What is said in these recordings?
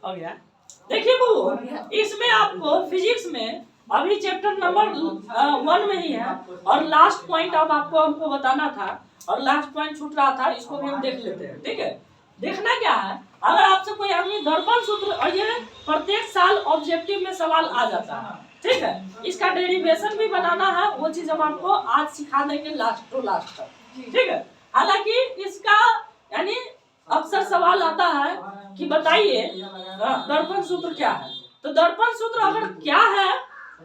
हो गया। देखिए बहू, इसमें आपको फिजिक्स में अभी चैप्टर नंबर 1 में ही है और लास्ट पॉइंट अब आपको हमको बताना था और लास्ट पॉइंट छूट रहा था, इसको भी हम देख लेते हैं। ठीक है, देखना क्या है, अगर आपसे कोई आदमी दर्पण सूत्र, और ये प्रत्येक साल ऑब्जेक्टिव में सवाल आ जाता है। ठीक है, इसका डेरिवेशन भी बनाना है, वो चीज हम आपको आज सिखा देंगे लास्ट टू लास्ट तक। ठीक है, हालांकि इसका यानी अक्सर सवाल आता है कि बताइए दर्पण सूत्र क्या है। तो दर्पण सूत्र अगर क्या है,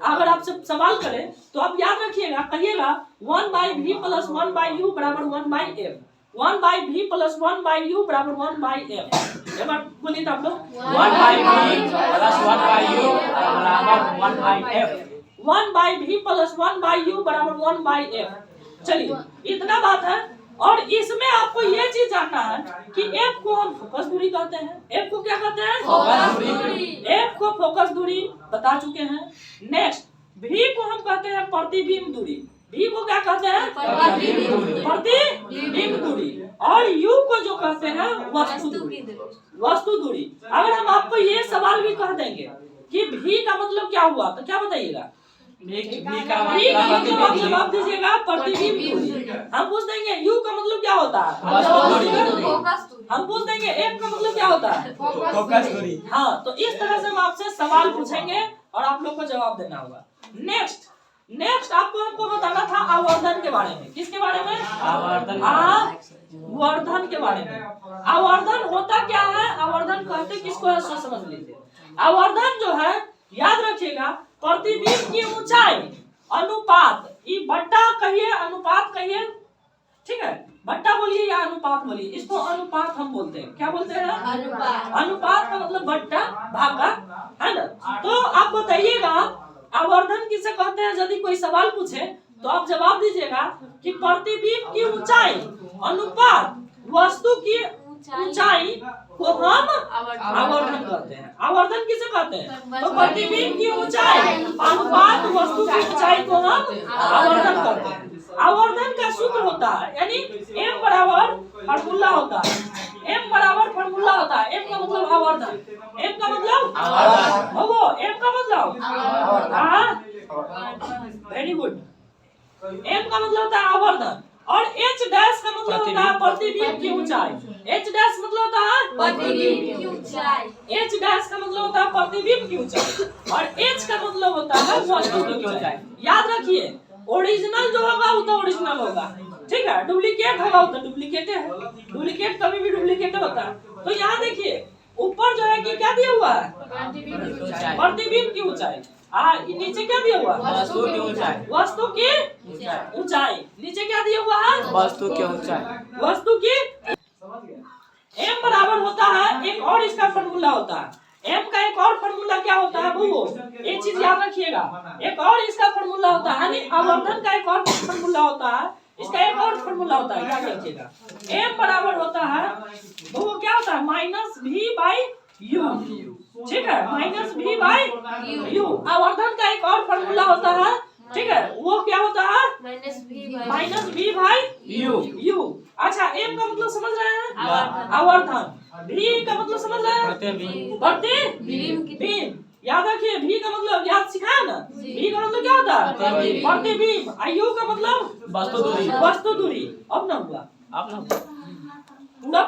अगर आपसे सवाल करें तो आप याद रखिएगा, कहिएगा 1/v + 1/u = 1/f। 1/v + 1/u = 1/f। एक बार बोलिए आप लोग, 1/v + 1/u = 1/f। 1/v + 1/u = 1/f। चलिए, इतना बात है। और इसमें आपको ये चीज जानना है कि f को हम फोकस दूरी कहते हैं। f को क्या कहते हैं? फोकस दूरी। f को फोकस दूरी बता चुके हैं। नेक्स्ट, v को हम कहते हैं प्रतिबिंब दूरी। v को क्या कहते हैं? प्रतिबिंब दूरी। और u को जो कहते हैं वस्तु दूरी। वस्तु दूरी। अगर हम आपको ये सवाल भी कह देंगे कि v का मतलब क्या हुआ, तो क्या बताइएगा? मतलब आप दीजिएगा प्रतिबिंब दूरी। हम पूछ देंगे u का मतलब क्या होता है? हम पूछ देंगे f का मतलब क्या होता है? फोकस दूरी। हाँ, तो इस तरह से हम आपसे सवाल पूछेंगे और आप लोग को जवाब देना होगा। नेक्स्ट आपको हमको बताना था आवर्धन के बारे में। किसके बारे में? आवर्धन के बारे में। आवर्धन होता क्या है, आवर्धन कहते किसको है, सो समझ लीजिए। आवर्धन जो है, याद रखिएगा, प्रतिबिंब की ऊंचाई अनुपात, ये बट्टा कहिए अनुपात कहिए, ठीक है, बट्टा बोलिए या अनुपात बोलिए, इसको अनुपात हम बोलते हैं। क्या बोलते हैं? अनुपात का मतलब बट्टा भागा, है ना। तो आप बताइएगा आवर्धन किसे कहते हैं। यदि कोई सवाल पूछे तो आप जवाब दीजिएगा कि प्रतिबिंब की ऊंचाई अनुपात वस्तु की ऊंचाई को हम आवर्धन कहते हैं। आवर्धन किसे कहते हैं? तो प्रतिबिंब की ऊंचाई अनुपात वस्तु की ऊंचाई को हम आवर्धन कहते हैं। आवर्धन का सूत्र होता है, यानी m बराबर फॉर्मूला होता है। m बराबर फॉर्मूला होता है। m का मतलब आवर्धन, m का मतलब आवर्धन, वो m का मतलब वेरी गुड। m का मतलब होता है आवर्धन और h डैश का मतलब होता है प्रतिबिंब की ऊंचाई। h डैश मतलब होता है प्रतिबिंब की ऊंचाई। h डैश का मतलब होता है प्रतिबिंब की ऊंचाई और h का मतलब होता है वस्तु की ऊंचाई। याद रखिए, ओरिजिनल जो होगा वो तो ओरिजिनल होगा, ठीक है, डुप्लीकेट होगा वो तो डुप्लीकेट है। डुप्लीकेट कभी भी डुप्लीकेट होता है। तो यहाँ देखिए ऊपर जो है कि क्या दिया हुआ है? प्रतिबिंब की ऊंचाई। नीचे क्या दिया हुआ? वस्तु की ऊंचाई। वस्तु की ऊंचाई। नीचे क्या दिया हुआ है? वस्तु की ऊंचाई। वस्तु की। m बराबर होता है, एक और इसका फॉर्मूला होता है। m का एक और फॉर्मूला क्या होता है वो, एक चीज याद रखिएगा, एक और इसका फॉर्मूला होता है, यानी आवर्धन का एक और फॉर्मूला होता है, इसका एक और फॉर्मूला होता है, याद रखिएगा। m बराबर होता है वो क्या होता है? -v/u। ठीक है, -v/u। आवर्धन का एक और फॉर्मूला होता है, ठीक है, वो क्या होता है? -v/u। अच्छा, m का मतलब समझ रहे हैं? आवर्धन। v का मतलब समझ रहे हैं? प्रतिबिंब। याद रखिए, v का मतलब याद सिखाया ना, v का मतलब क्या होता है? प्रतिबिंब। u का मतलब वस्तु दूरी। वस्तु दूरी। अब ना हुआ, आप लोग पूरा